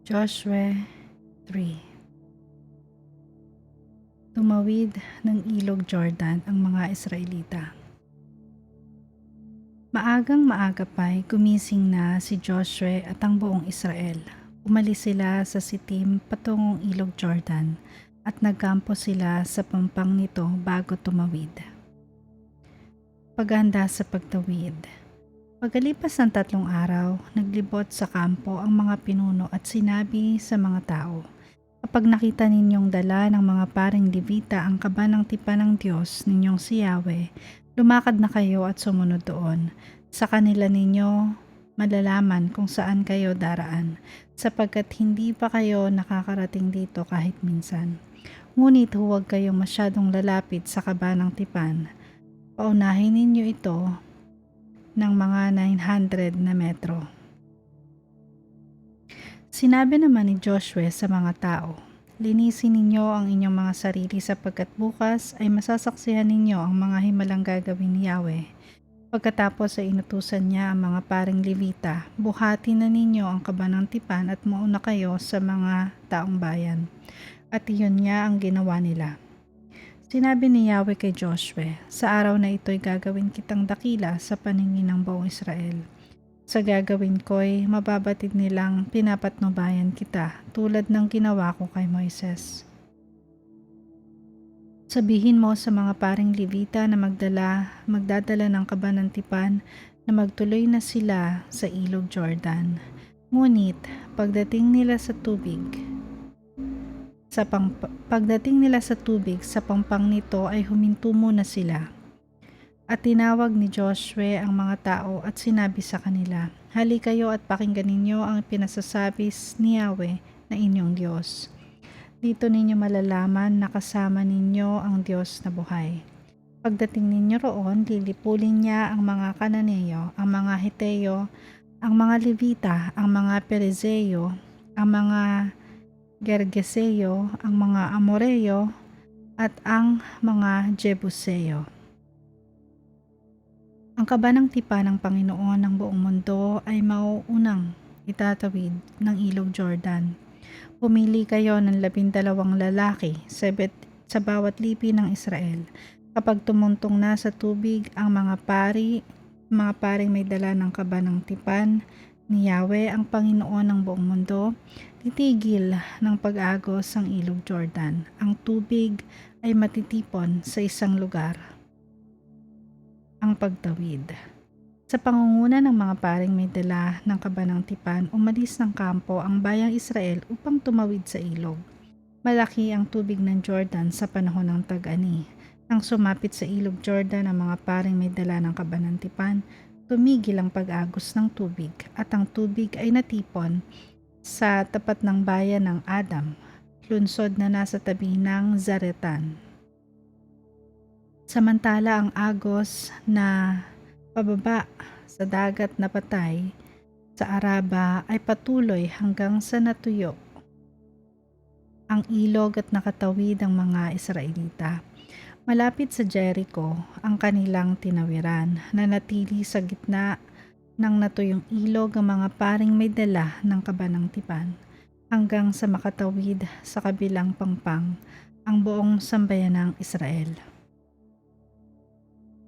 Joshua 3. Tumawid ng ilog Jordan ang mga Israelita. Maagang-maaga pa'y gumising na si Joshua at ang buong Israel. Umalis sila sa Sitim patungong ilog Jordan at nagkampo sila sa pampang nito bago tumawid. Paghanda sa pagtawid. Pagkalipas ng 3 araw, naglibot sa kampo ang mga pinuno at sinabi sa mga tao, "Kapag nakita ninyong dala ng mga paring Levita ang kaba ng tipan ng Diyos ninyong si Yahweh, lumakad na kayo at sumunod doon. Sa kanila ninyo malalaman kung saan kayo daraan, sapagkat hindi pa kayo nakakarating dito kahit minsan. Ngunit huwag kayong masyadong lalapit sa kaba ng tipan. Paunahin ninyo ito ng mga 900 na metro." Sinabi naman ni Joshua sa mga tao, "Linisin ninyo ang inyong mga sarili sapagkat bukas ay masasaksihan ninyo ang mga himalang gagawin ni Yahweh." Pagkatapos ay inutusan niya ang mga paring Levita, "Buhati na ninyo ang kaba ng tipan at mauna kayo sa mga taong bayan." At iyon nga ang ginawa nila. Sinabi ni Yahweh kay Joshua, "Sa araw na ito'y gagawin kitang dakila sa paningin ng buong Israel. Sa gagawin ko'y mababatid nilang pinapatnubayan kita tulad ng ginawa ko kay Moises. Sabihin mo sa mga paring Levita na magdadala ng kaba ng tipan na magtuloy na sila sa ilog Jordan. Ngunit pagdating nila sa tubig sa pampang nito ay huminto muna sila." At tinawag ni Joshua ang mga tao at sinabi sa kanila, "Halika kayo at pakinggan ninyo ang pinasasabi ni Yahweh na inyong Diyos. Dito ninyo malalaman na kasama ninyo ang Diyos na buhay. Pagdating ninyo roon, lilipulin niya ang mga Kananeo, ang mga Heteo, ang mga Levita, ang mga Perezeo, ang mga Gergeseo, ang mga Amoreo, at ang mga Jebuseo. Ang kaba ng tipan ng Panginoon ng buong mundo ay mauunang itatawid ng ilog Jordan. Pumili kayo ng 12 lalaki sa bawat lipi ng Israel. Kapag tumuntong na sa tubig ang mga paring may dala ng kaba ng tipan ni Yahweh ang Panginoon ng buong mundo, titigil ng pag-agos ang ilog Jordan. Ang tubig ay matitipon sa isang lugar." Ang pagtawid. Sa pangunguna ng mga paring may dala ng kaba ng tipan, umalis ng kampo ang bayang Israel upang tumawid sa ilog. Malaki ang tubig ng Jordan sa panahon ng tag-ani. Nang sumapit sa ilog Jordan ang mga paring may dala ng kaba ng tipan, tumigil ang pag-agos ng tubig at ang tubig ay natipon sa tapat ng bayan ng Adam, lungsod na nasa tabi ng Zaretan. Samantala ang agos na pababa sa dagat na patay sa Araba ay patuloy hanggang sa natuyo ang ilog at nakatawid ang mga Israelita. Malapit sa Jericho ang kanilang tinawiran, na natili sa gitna ng natuyong ilog ang mga paring may dala ng kaba ng tipan hanggang sa makatawid sa kabilang pampang ang buong sambayanang Israel.